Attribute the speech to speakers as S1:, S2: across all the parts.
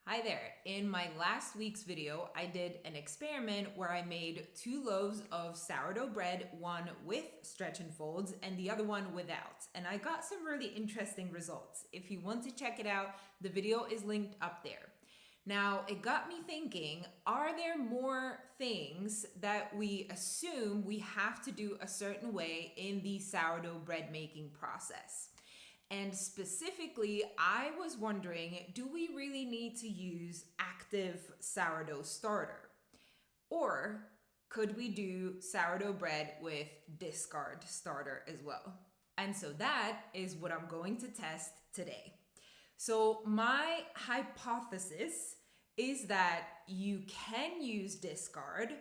S1: Hi there. In my last week's video, I did an experiment where I made 2 loaves of sourdough bread, one with stretch and folds and the other one without. And I got some really interesting results. If you want to check it out, the video is linked up there. Now, it got me thinking, are there more things that we assume we have to do a certain way in the sourdough bread making process? And specifically, I was wondering, do we really need to use active sourdough starter? Or could we do sourdough bread with discard starter as well? And so that is what I'm going to test today. So my hypothesis is that you can use discard,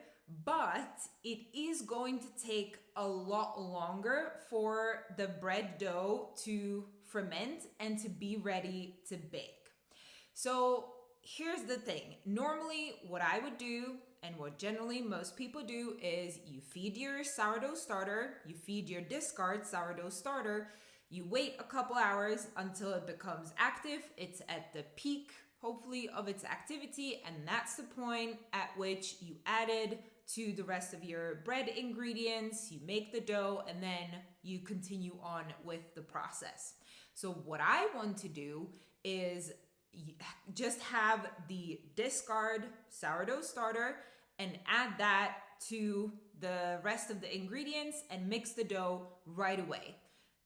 S1: but it is going to take a lot longer for the bread dough to ferment and to be ready to bake. So here's the thing. Normally what I would do, and what generally most people do, is you feed your sourdough starter, you feed your discard sourdough starter, you wait a couple hours until it becomes active, it's at the peak hopefully of its activity, and that's the point at which you added to the rest of your bread ingredients, you make the dough, and then you continue on with the process. So what I want to do is just have the discard sourdough starter and add that to the rest of the ingredients and mix the dough right away.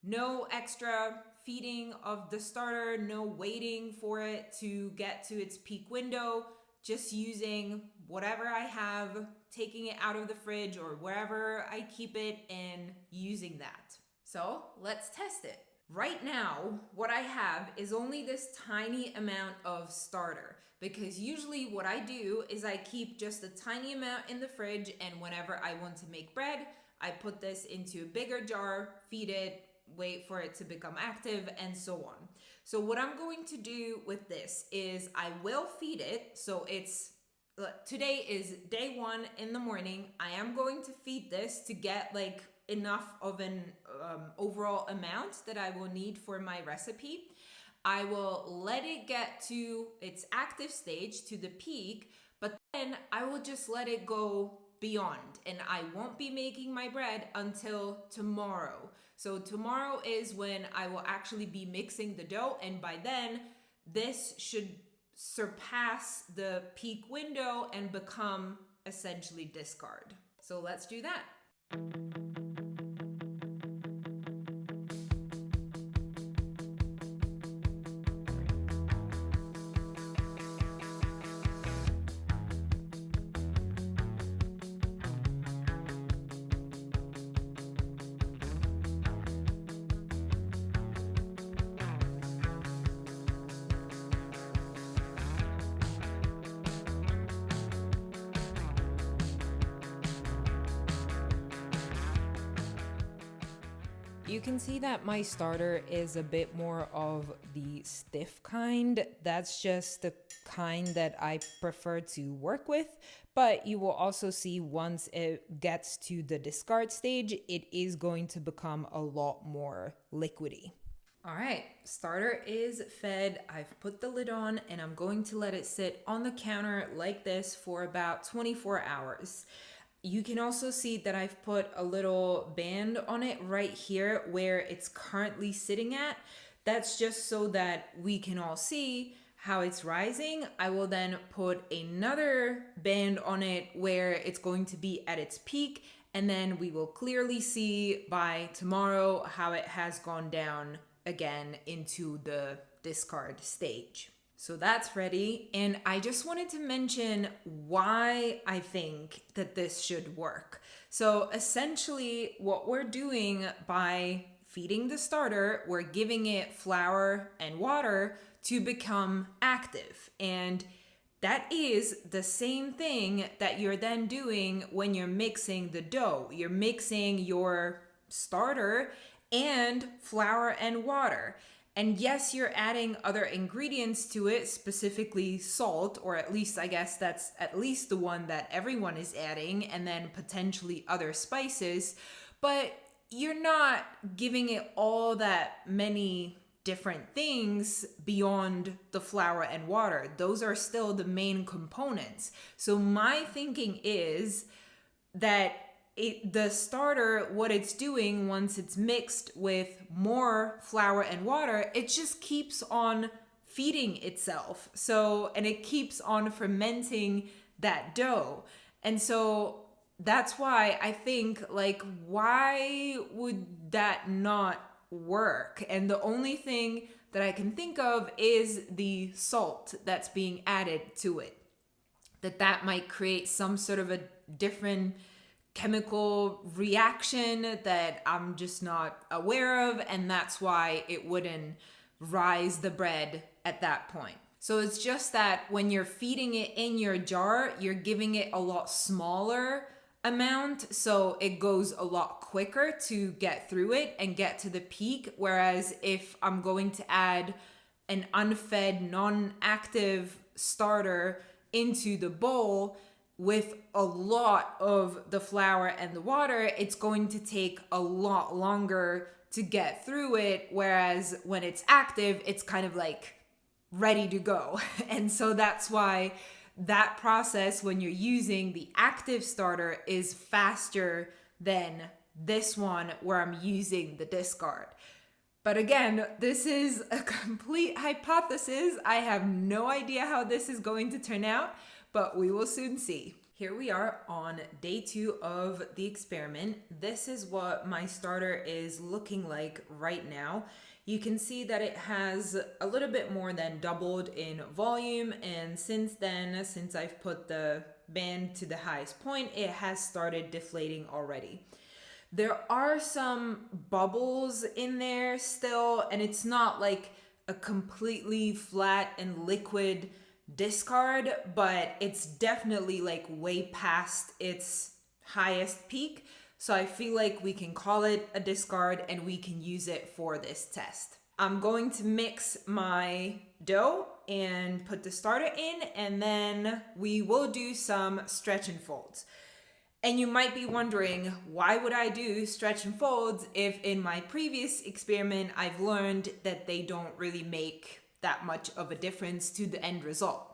S1: No extra feeding of the starter, no waiting for it to get to its peak window, just using whatever I have, taking it out of the fridge or wherever I keep it and using that. So let's test it. Right now, what I have is only this tiny amount of starter, because usually what I do is I keep just a tiny amount in the fridge, and whenever I want to make bread, I put this into a bigger jar, feed it, wait for it to become active, and so on. So what I'm going to do with this is I will feed it. So today is day 1 in the morning. I am going to feed this to get like enough of an overall amount that I will need for my recipe. I will let it get to its active stage, to the peak, but then I will just let it go beyond, and I won't be making my bread until tomorrow. So tomorrow is when I will actually be mixing the dough, and by then this should surpass the peak window and become essentially discard. So let's do that. You can see that my starter is a bit more of the stiff kind. That's just the kind that I prefer to work with. But you will also see once it gets to the discard stage, it is going to become a lot more liquidy. All right, starter is fed. I've put the lid on, and I'm going to let it sit on the counter like this for about 24 hours. You can also see that I've put a little band on it right here where it's currently sitting at. That's just so that we can all see how it's rising. I will then put another band on it where it's going to be at its peak, and then we will clearly see by tomorrow how it has gone down again into the discard stage. So that's ready, and I just wanted to mention why I think that this should work. So essentially what we're doing by feeding the starter, we're giving it flour and water to become active. And that is the same thing that you're then doing when you're mixing the dough. You're mixing your starter and flour and water. And yes, you're adding other ingredients to it, specifically salt, or at least I guess that's at least the one that everyone is adding, and then potentially other spices, but you're not giving it all that many different things beyond the flour and water. Those are still the main components. So my thinking is that the starter, what it's doing once it's mixed with more flour and water, it just keeps on feeding itself. So, and it keeps on fermenting that dough. And so that's why I think, like, why would that not work? And the only thing that I can think of is the salt that's being added to it. That might create some sort of a different chemical reaction that I'm just not aware of, and that's why it wouldn't rise the bread at that point. So it's just that when you're feeding it in your jar, you're giving it a lot smaller amount, so it goes a lot quicker to get through it and get to the peak. Whereas if I'm going to add an unfed, non-active starter into the bowl with a lot of the flour and the water, it's going to take a lot longer to get through it. Whereas when it's active, it's kind of like ready to go. And so that's why that process, when you're using the active starter, is faster than this one where I'm using the discard. But again, this is a complete hypothesis. I have no idea how this is going to turn out, but we will soon see. Here we are on day 2 of the experiment. This is what my starter is looking like right now. You can see that it has a little bit more than doubled in volume, and since then, since I've put the band to the highest point, it has started deflating already. There are some bubbles in there still, and it's not like a completely flat and liquid discard, but it's definitely like way past its highest peak. So I feel like we can call it a discard and we can use it for this test. I'm going to mix my dough and put the starter in, and then we will do some stretch and folds. And you might be wondering, why would I do stretch and folds if in my previous experiment I've learned that they don't really make that much of a difference to the end result?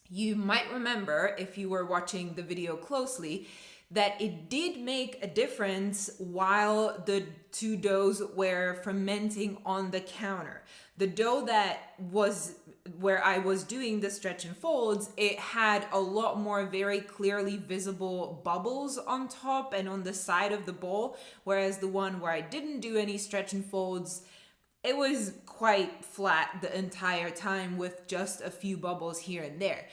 S1: You might remember, if you were watching the video closely, that it did make a difference while the two doughs were fermenting on the counter. The dough that was where I was doing the stretch and folds, it had a lot more very clearly visible bubbles on top and on the side of the bowl, whereas the one where I didn't do any stretch and folds, it was quite flat the entire time with just a few bubbles here and there.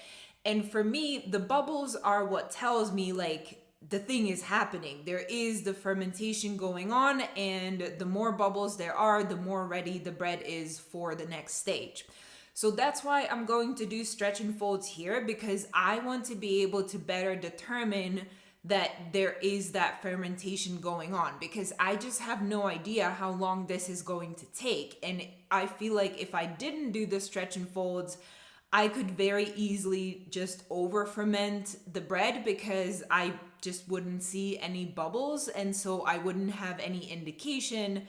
S1: And for me, the bubbles are what tells me like the thing is happening. There is the fermentation going on, and the more bubbles there are, the more ready the bread is for the next stage. So that's why I'm going to do stretch and folds here, because I want to be able to better determine that there is that fermentation going on, because I just have no idea how long this is going to take. And I feel like if I didn't do the stretch and folds, I could very easily just over ferment the bread, because I just wouldn't see any bubbles, and so I wouldn't have any indication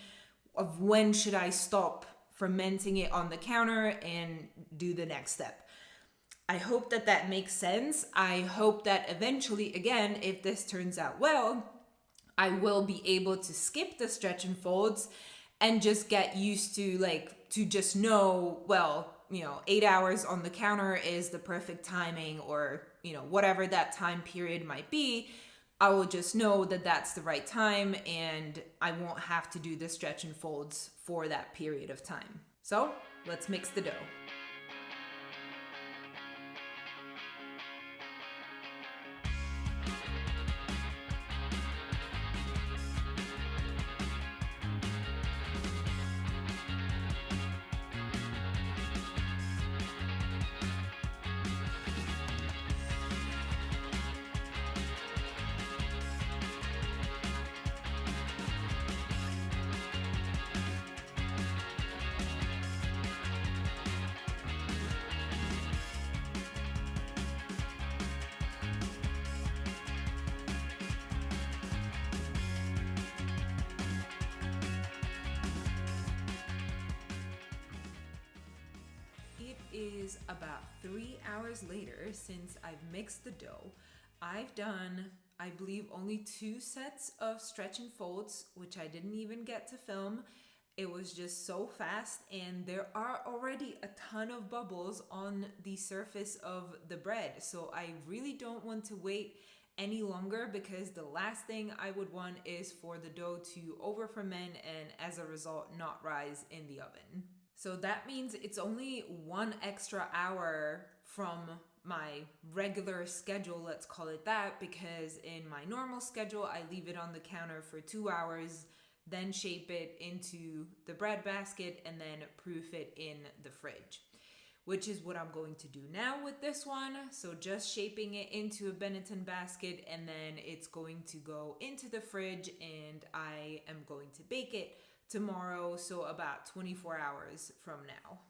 S1: of when should I stop fermenting it on the counter and do the next step. I hope that that makes sense. I hope that eventually, again, if this turns out well, I will be able to skip the stretch and folds and just get used to to just know, well, 8 hours on the counter is the perfect timing, or, whatever that time period might be. I will just know that that's the right time, and I won't have to do the stretch and folds for that period of time. So let's mix the dough. is about 3 hours later since I've mixed the dough. I've done, I believe, only 2 sets of stretch and folds, which I didn't even get to film. It was just so fast, and there are already a ton of bubbles on the surface of the bread. So I really don't want to wait any longer, because the last thing I would want is for the dough to over ferment and as a result not rise in the oven. So that means it's only 1 extra hour from my regular schedule, let's call it that, because in my normal schedule I leave it on the counter for 2 hours, then shape it into the bread basket, and then proof it in the fridge, which is what I'm going to do now with this one. So just shaping it into a Benetton basket, and then it's going to go into the fridge, and I am going to bake it tomorrow, so about 24 hours from now.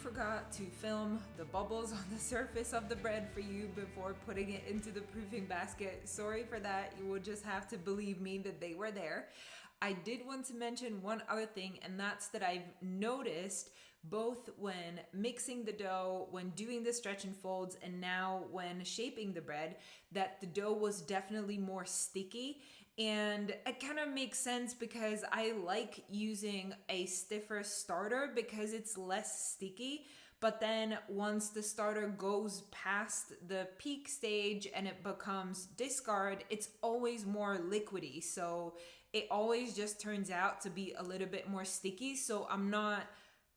S1: Forgot to film the bubbles on the surface of the bread for you before putting it into the proofing basket. Sorry for that. You will just have to believe me that they were there. I did want to mention one other thing, and that's that I've noticed both when mixing the dough, when doing the stretch and folds, and now when shaping the bread, that the dough was definitely more sticky. And it kind of makes sense, because I like using a stiffer starter because it's less sticky. But then once the starter goes past the peak stage and it becomes discard, it's always more liquidy. So it always just turns out to be a little bit more sticky. So I'm not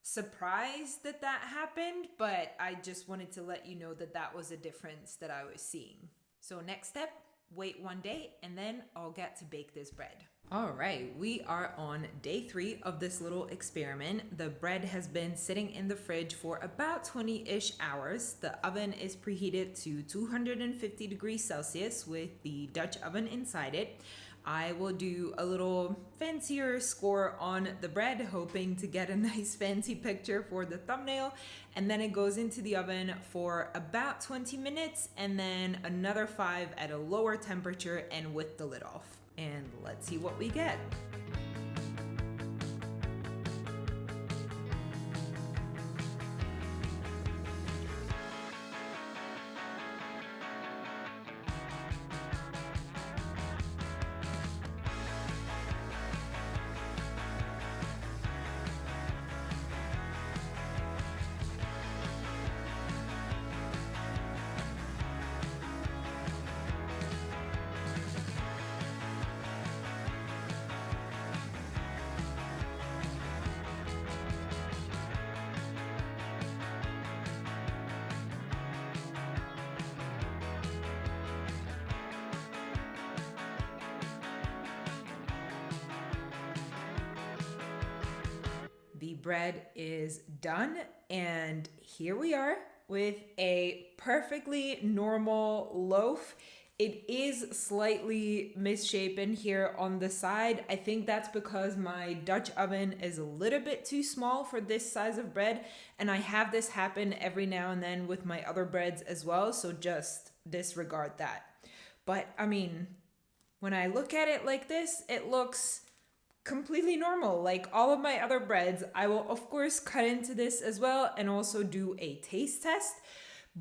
S1: surprised that that happened, but I just wanted to let you know that that was a difference that I was seeing. So next step, wait 1 day, and then I'll get to bake this bread. All right, we are on day 3 of this little experiment. The bread has been sitting in the fridge for about 20-ish hours. The oven is preheated to 250 degrees Celsius with the Dutch oven inside it. I will do a little fancier score on the bread, hoping to get a nice fancy picture for the thumbnail. And then it goes into the oven for about 20 minutes, and then another 5 at a lower temperature and with the lid off. And let's see what we get. The bread is done, and here we are with a perfectly normal loaf. It is slightly misshapen here on the side. I think that's because my Dutch oven is a little bit too small for this size of bread, and I have this happen every now and then with my other breads as well, so just disregard that. But I mean, when I look at it like this, it looks completely normal, like all of my other breads. I will of course cut into this as well and also do a taste test.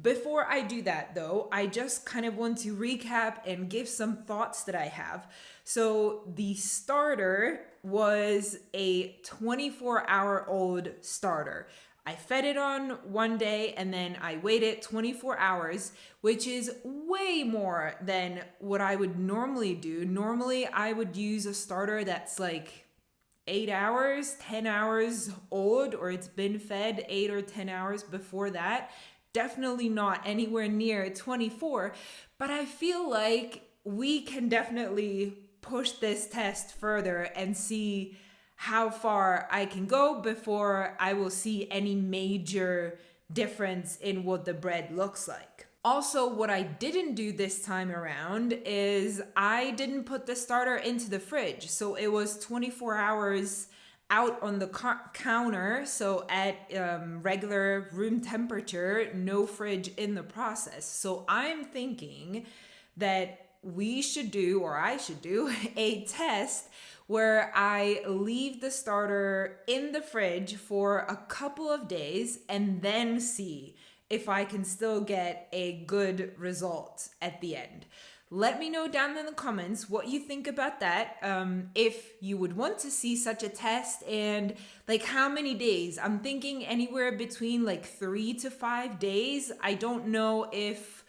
S1: Before I do that though, I just kind of want to recap and give some thoughts that I have. So the starter was a 24-hour-old starter. I fed it on one day and then I waited 24 hours, which is way more than what I would normally do. Normally, I would use a starter that's like 8 hours, 10 hours old, or it's been fed 8 or 10 hours before that. Definitely not anywhere near 24, but I feel like we can definitely push this test further and see how far I can go before I will see any major difference in what the bread looks like. Also, what I didn't do this time around is I didn't put the starter into the fridge. So it was 24 hours out on the counter, so at regular room temperature, no fridge in the process. So I'm thinking that we should do, or I should do, a test where I leave the starter in the fridge for a couple of days and then see if I can still get a good result at the end. Let me know down in the comments what you think about that. If you would want to see such a test and like how many days. I'm thinking anywhere between like 3 to 5 days. I don't know if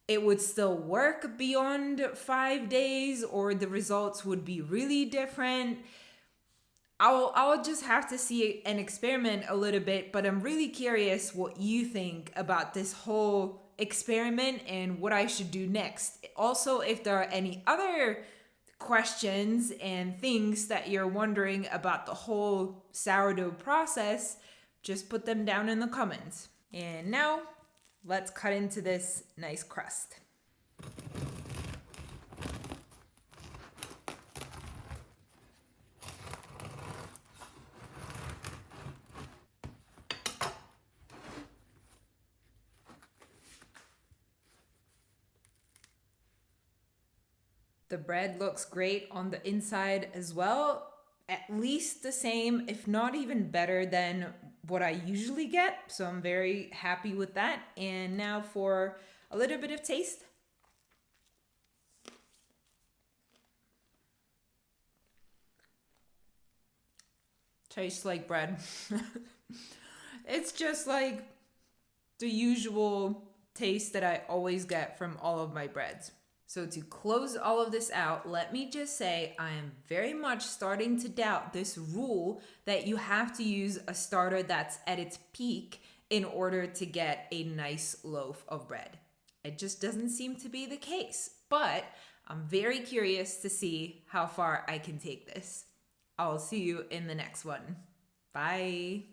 S1: it would still work beyond 5 days or the results would be really different. I'll just have to see and experiment a little bit, but I'm really curious what you think about this whole experiment and what I should do next. Also, if there are any other questions and things that you're wondering about the whole sourdough process, just put them down in the comments. And now, let's cut into this nice crust. The bread looks great on the inside as well. At least the same, if not even better than what I usually get. So I'm very happy with that. And now for a little bit of taste. Tastes like bread. It's just like the usual taste that I always get from all of my breads. So to close all of this out, let me just say I am very much starting to doubt this rule that you have to use a starter that's at its peak in order to get a nice loaf of bread. It just doesn't seem to be the case, but I'm very curious to see how far I can take this. I'll see you in the next one. Bye.